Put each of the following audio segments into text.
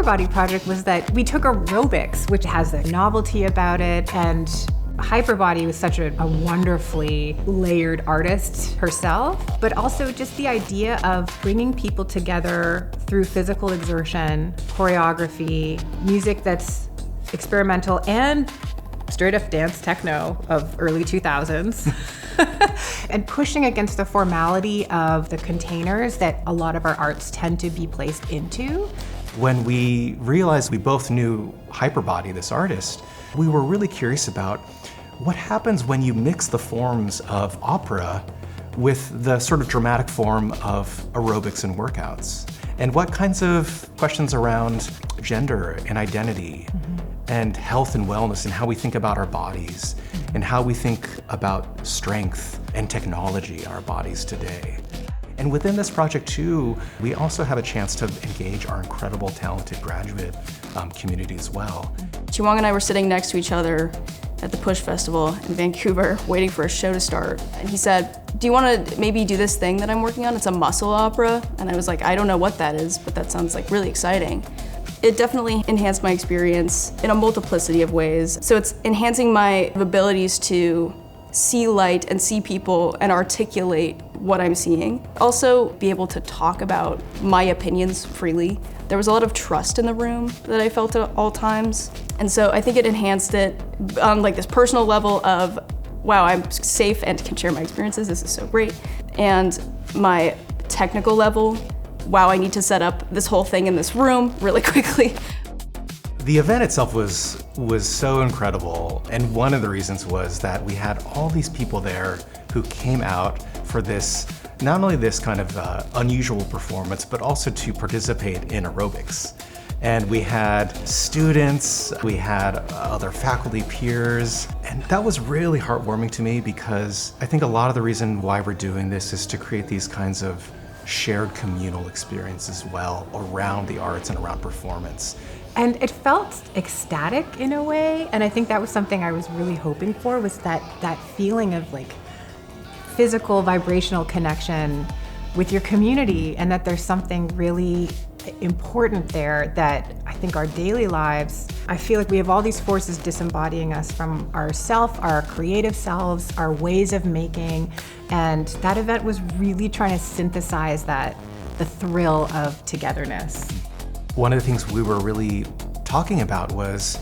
HyperBody project was that we took aerobics, which has a novelty about it, and HyperBody was such a wonderfully layered artist herself, but also just the idea of bringing people together through physical exertion, choreography, music that's experimental, and straight up dance techno of early 2000s. And pushing against the formality of the containers that a lot of our arts tend to be placed into. When we realized we both knew HyperBody, this artist, we were really curious about what happens when you mix the forms of opera with the sort of dramatic form of aerobics and workouts. And what kinds of questions around gender and identity and health and wellness and how we think about our bodies and how we think about strength and technology in our bodies today. And within this project too, we also have a chance to engage our incredible, talented graduate community as well. Chiwang and I were sitting next to each other at the Push Festival in Vancouver, waiting for a show to start. And he said, do you want to maybe do this thing that I'm working on? It's a muscle opera. And I was like, I don't know what that is, but that sounds like really exciting. It definitely enhanced my experience in a multiplicity of ways. So it's enhancing my abilities to see light and see people and articulate what I'm seeing. Also be able to talk about my opinions freely. There was a lot of trust in the room that I felt at all times. And so I think it enhanced it on like this personal level of, wow, I'm safe and can share my experiences, this is so great. And my technical level, wow, I need to set up this whole thing in this room really quickly. The event itself was so incredible, and one of the reasons was that we had all these people there who came out for this, not only this kind of unusual performance, but also to participate in aerobics. And we had students, we had other faculty peers, and that was really heartwarming to me because I think a lot of the reason why we're doing this is to create these kinds of shared communal experiences as well around the arts and around performance. And it felt ecstatic in a way, and I think that was something I was really hoping for, was that feeling of like physical vibrational connection with your community, and that there's something really important there that I think our daily lives, I feel like we have all these forces disembodying us from ourself, our creative selves, our ways of making, and that event was really trying to synthesize that, the thrill of togetherness. One of the things we were really talking about was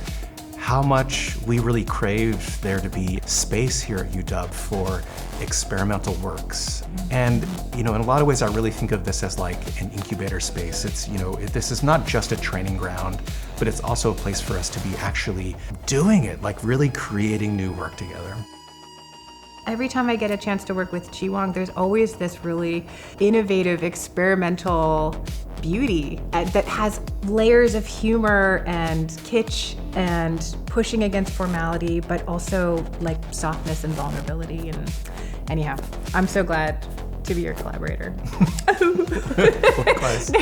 how much we really craved there to be space here at UW for experimental works. And, in a lot of ways, I really think of this as like an incubator space. It's, this is not just a training ground, but it's also a place for us to be actually doing it, like really creating new work together. Every time I get a chance to work with Chiwang, there's always this really innovative, experimental beauty that has layers of humor and kitsch and pushing against formality, but also like softness and vulnerability. And anyhow, I'm so glad to be your collaborator. Of course.